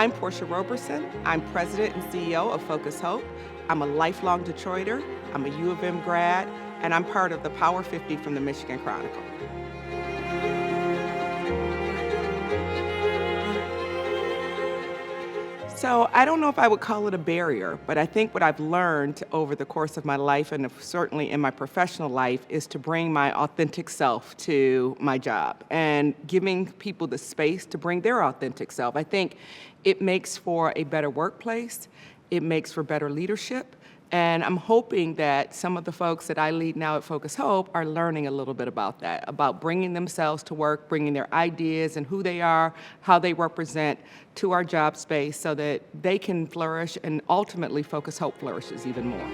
I'm Portia Roberson. I'm president and CEO of Focus Hope. I'm a lifelong Detroiter. I'm a U of M grad, and I'm part of the Power 50 from the Michigan Chronicle. So I don't know if I would call it a barrier, but I think what I've learned over the course of my life, and certainly in my professional life, is to bring my authentic self to my job and giving people the space to bring their authentic self. I think it makes for a better workplace, it makes for better leadership, and I'm hoping that some of the folks that I lead now at Focus Hope are learning a little bit about that, about bringing themselves to work, bringing their ideas and who they are, how they represent to our job space so that they can flourish and ultimately Focus Hope flourishes even more.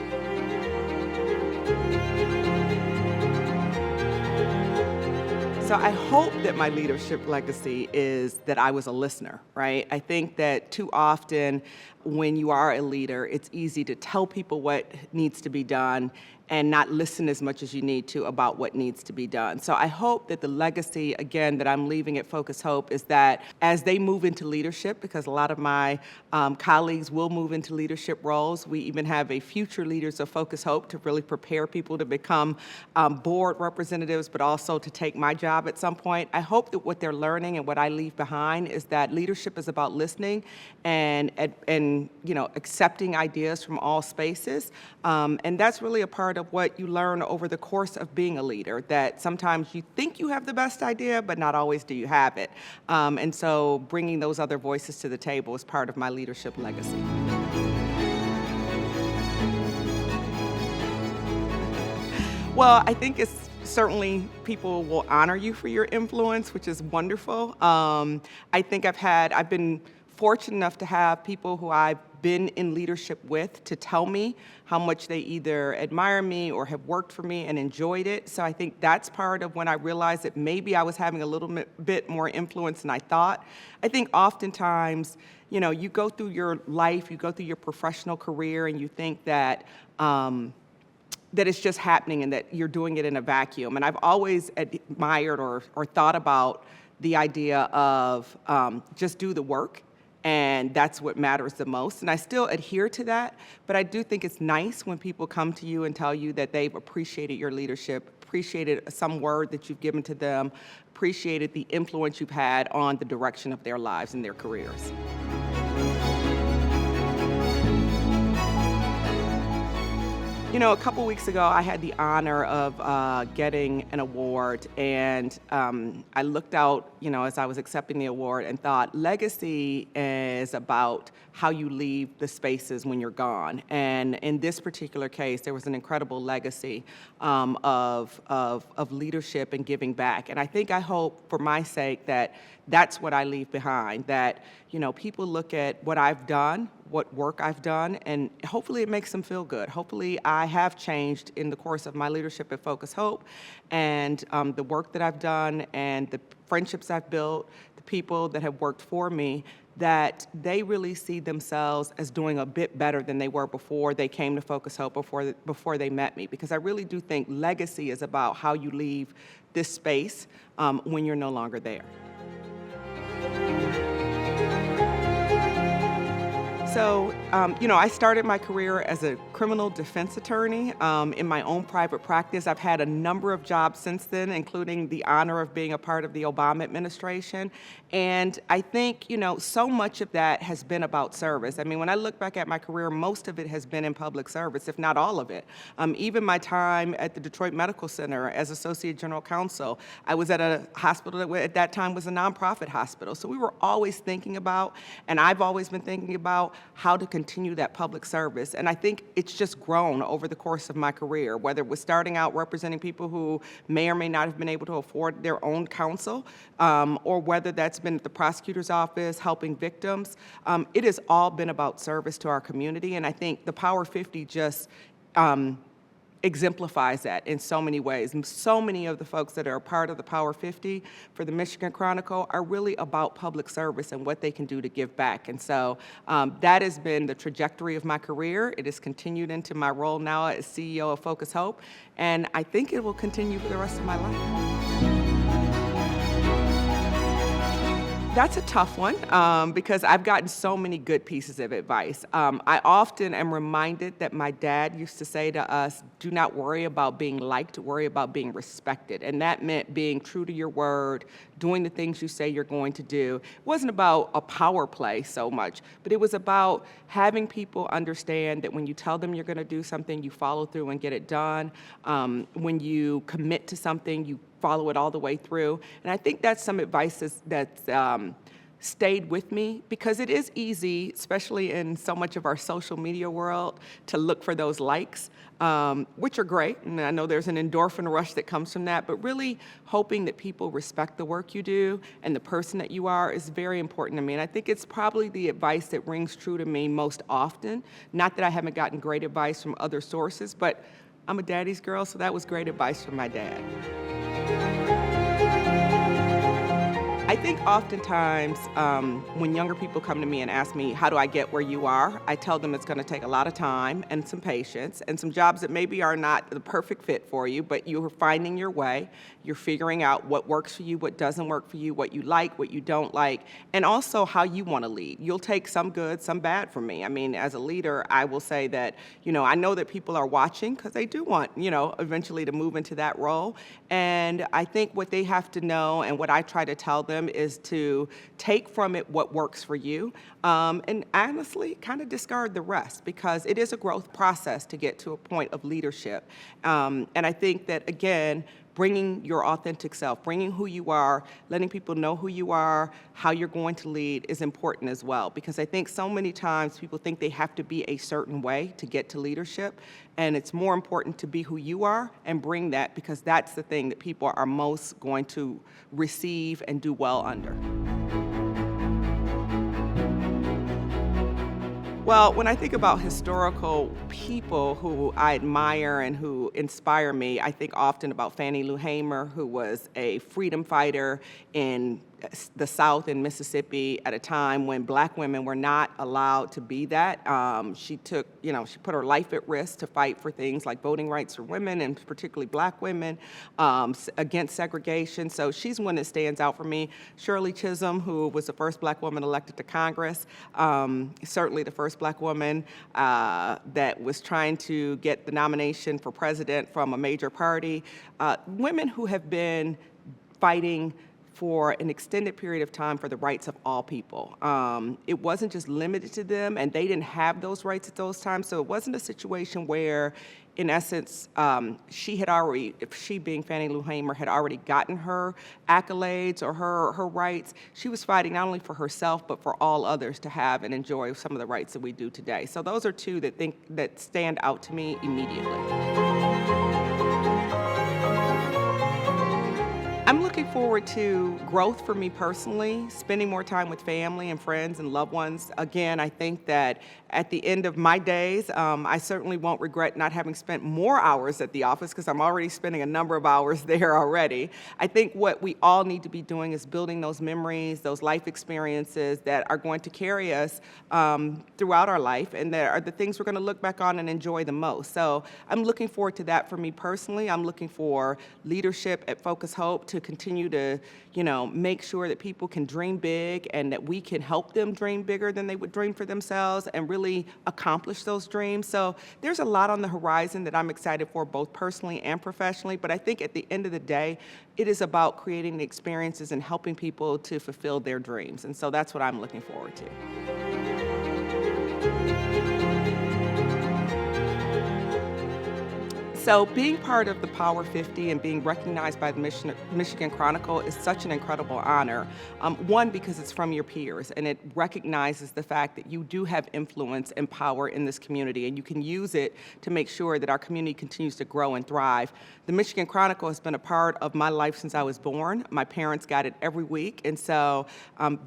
So I hope that my leadership legacy is that I was a listener, right? I think that too often when you are a leader, it's easy to tell people what needs to be done and not listen as much as you need to about what needs to be done. So I hope that the legacy, again, that I'm leaving at Focus Hope is that as they move into leadership, because a lot of my colleagues will move into leadership roles, we even have a future leaders of Focus Hope to really prepare people to become board representatives, but also to take my job at some point. I hope that what they're learning and what I leave behind is that leadership is about listening and accepting ideas from all spaces. And that's really a part of what you learn over the course of being a leader, that sometimes you think you have the best idea, but not always do you have it. And so bringing those other voices to the table is part of my leadership legacy. Well, I think it's certainly people will honor you for your influence, which is wonderful. I think I've been fortunate enough to have people who I've been in leadership with to tell me how much they either admire me or have worked for me and enjoyed it. So I think that's part of when I realized that maybe I was having a little bit more influence than I thought. I think oftentimes, you go through your life, you go through your professional career, and you think that that it's just happening and that you're doing it in a vacuum. And I've always admired or thought about the idea of just do the work. And that's what matters the most. And I still adhere to that, but I do think it's nice when people come to you and tell you that they've appreciated your leadership, appreciated some word that you've given to them, appreciated the influence you've had on the direction of their lives and their careers. A couple weeks ago, I had the honor of getting an award, and I looked out, as I was accepting the award and thought, legacy is about how you leave the spaces when you're gone. And in this particular case, there was an incredible legacy of leadership and giving back. And I hope, for my sake, that that's what I leave behind, that, people look at what I've done, what work I've done, and hopefully it makes them feel good. Hopefully I have changed in the course of my leadership at Focus Hope, and the work that I've done and the friendships I've built, the people that have worked for me, that they really see themselves as doing a bit better than they were before they came to Focus Hope, before they met me. Because I really do think legacy is about how you leave this space when you're no longer there. So, I started my career as a criminal defense attorney in my own private practice. I've had a number of jobs since then, including the honor of being a part of the Obama administration. And I think, so much of that has been about service. I mean, when I look back at my career, most of it has been in public service, if not all of it. Even my time at the Detroit Medical Center as Associate General Counsel, I was at a hospital that at that time was a nonprofit hospital. So we were always thinking about, and I've always been thinking about, how to continue that public service. And I think it's just grown over the course of my career, whether it was starting out representing people who may or may not have been able to afford their own counsel, or whether that's been at the prosecutor's office helping victims. It has all been about service to our community, and I think the Power 50 just exemplifies that in so many ways. And so many of the folks that are a part of the Power 50 for the Michigan Chronicle are really about public service and what they can do to give back. And so that has been the trajectory of my career. It has continued into my role now as CEO of Focus Hope, and I think it will continue for the rest of my life. That's a tough one because I've gotten so many good pieces of advice. I often am reminded that my dad used to say to us, do not worry about being liked, worry about being respected. And that meant being true to your word, doing the things you say you're going to do. It wasn't about a power play so much, but it was about having people understand that when you tell them you're going to do something, you follow through and get it done. When you commit to something, you follow it all the way through. And I think that's some advice that's stayed with me because it is easy, especially in so much of our social media world, to look for those likes, which are great. And I know there's an endorphin rush that comes from that, but really hoping that people respect the work you do and the person that you are is very important to me. And I think it's probably the advice that rings true to me most often. Not that I haven't gotten great advice from other sources, but I'm a daddy's girl, so that was great advice from my dad. I think oftentimes when younger people come to me and ask me, how do I get where you are? I tell them it's going to take a lot of time and some patience and some jobs that maybe are not the perfect fit for you, but you're finding your way. You're figuring out what works for you, what doesn't work for you, what you like, what you don't like, and also how you want to lead. You'll take some good, some bad from me. I mean, as a leader, I will say that, I know that people are watching because they do want, eventually to move into that role. And I think what they have to know and what I try to tell them is to take from it what works for you and honestly kind of discard the rest because it is a growth process to get to a point of leadership. And I think that, again, bringing your authentic self, bringing who you are, letting people know who you are, how you're going to lead is important as well. Because I think so many times people think they have to be a certain way to get to leadership. And it's more important to be who you are and bring that because that's the thing that people are most going to receive and do well under. Well, when I think about historical people who I admire and who inspire me, I think often about Fannie Lou Hamer, who was a freedom fighter in the South in Mississippi at a time when Black women were not allowed to be that. She put her life at risk to fight for things like voting rights for women and particularly Black women against segregation. So she's one that stands out for me. Shirley Chisholm, who was the first Black woman elected to Congress, certainly the first Black woman that was trying to get the nomination for president from a major party. Women who have been fighting for an extended period of time for the rights of all people. It wasn't just limited to them, and they didn't have those rights at those times, so it wasn't a situation where, in essence, she being Fannie Lou Hamer, had already gotten her accolades or her rights. She was fighting not only for herself, but for all others to have and enjoy some of the rights that we do today. So those are two that stand out to me immediately. I'm looking forward to growth for me personally, spending more time with family and friends and loved ones. Again, I think that at the end of my days, I certainly won't regret not having spent more hours at the office because I'm already spending a number of hours there already. I think what we all need to be doing is building those memories, those life experiences that are going to carry us throughout our life and that are the things we're going to look back on and enjoy the most. So I'm looking forward to that for me personally. I'm looking for leadership at Focus Hope to continue to, make sure that people can dream big and that we can help them dream bigger than they would dream for themselves and really accomplish those dreams. So there's a lot on the horizon that I'm excited for, both personally and professionally. But I think at the end of the day, it is about creating the experiences and helping people to fulfill their dreams. And so that's what I'm looking forward to. So being part of the Power 50 and being recognized by the Michigan Chronicle is such an incredible honor. One, because it's from your peers and it recognizes the fact that you do have influence and power in this community and you can use it to make sure that our community continues to grow and thrive. The Michigan Chronicle has been a part of my life since I was born. My parents got it every week, and so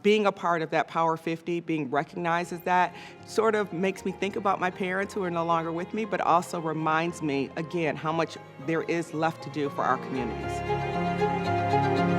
being a part of that Power 50, being recognized as that, sort of makes me think about my parents who are no longer with me, but also reminds me, again, how much there is left to do for our communities.